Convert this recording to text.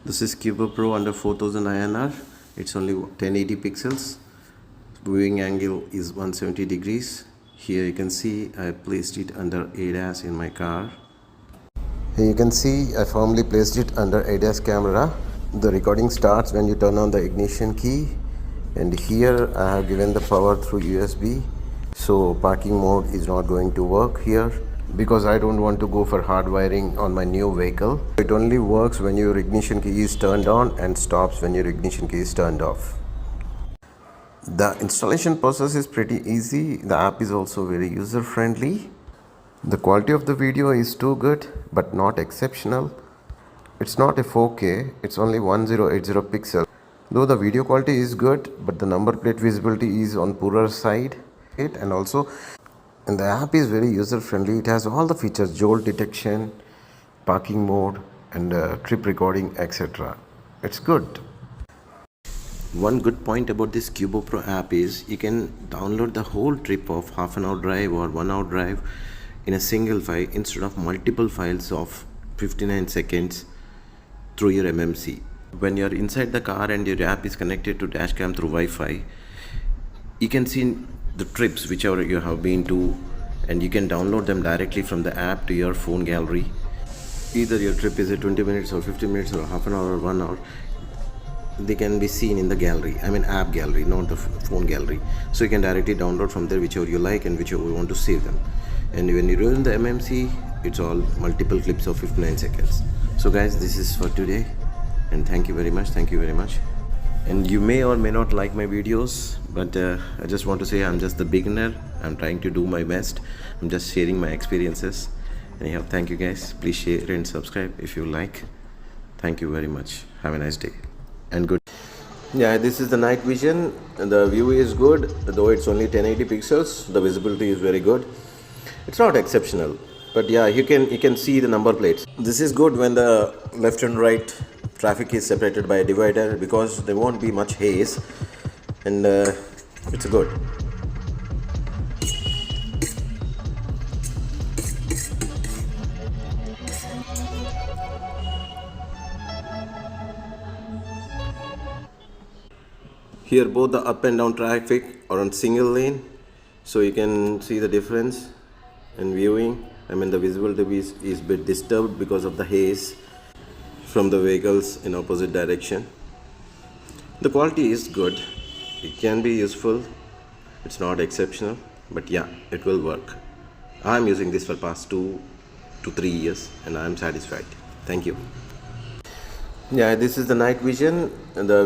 This is Qubo Pro under 4000 INR. It's only 1080 pixels. Viewing angle is 170 degrees. Here you can see I placed it under ADAS in my car. Here you can see I firmly placed it under ADAS camera. The recording starts when you turn on the ignition key, and here I have given the power through USB. So parking mode is not going to work here because I don't want to go for hard wiring on my new vehicle. It only works when your ignition key is turned on and stops when your ignition key is turned off. The installation process is pretty easy. The app is also very user friendly. The quality of the video is too good but not exceptional. It's not a 4K, it's only 1080 pixels. Though the video quality is good, but the number plate visibility is on poorer side. And the app is very user friendly. It has all the features: jolt detection, parking mode, and trip recording, etc. It's good. One good point about this Qubo Pro app is you can download the whole trip of half an hour drive or 1 hour drive in a single file instead of multiple files of 59 seconds through your MMC. When you're inside the car and your app is connected to Dashcam through Wi-Fi, you can see the trips whichever you have been to, and you can download them directly from the app to your phone gallery. Either your trip is a 20 minutes or 50 minutes or half an hour or 1 hour, they can be seen in the gallery. I mean app gallery, not the phone gallery. So you can directly download from there whichever you like and whichever you want to save them. And when you run the MMC, it's all multiple clips of 59 seconds. So guys, this is for today, and thank you very much. And you may or may not like my videos, but I just want to say I'm just the beginner. I'm trying to do my best. I'm just sharing my experiences. Anyhow, thank you guys. Please share and subscribe if you like. Thank you very much. Have a nice day and good. Yeah, this is the night vision. The view is good, though it's only 1080 pixels. The visibility is very good. It's not exceptional, but yeah, you can see the number plates. This is good when the left and right traffic is separated by a divider, because there won't be much haze, and it's good. Here both the up and down traffic are on single lane, so you can see the difference in viewing. I mean the visibility is a bit disturbed because of the haze from the vehicles in opposite direction. The quality is good. It can be useful. It's not exceptional, but yeah, it will work. I'm using this for past 2 to 3 years and I'm satisfied. Thank you. Yeah, this is the night vision. And the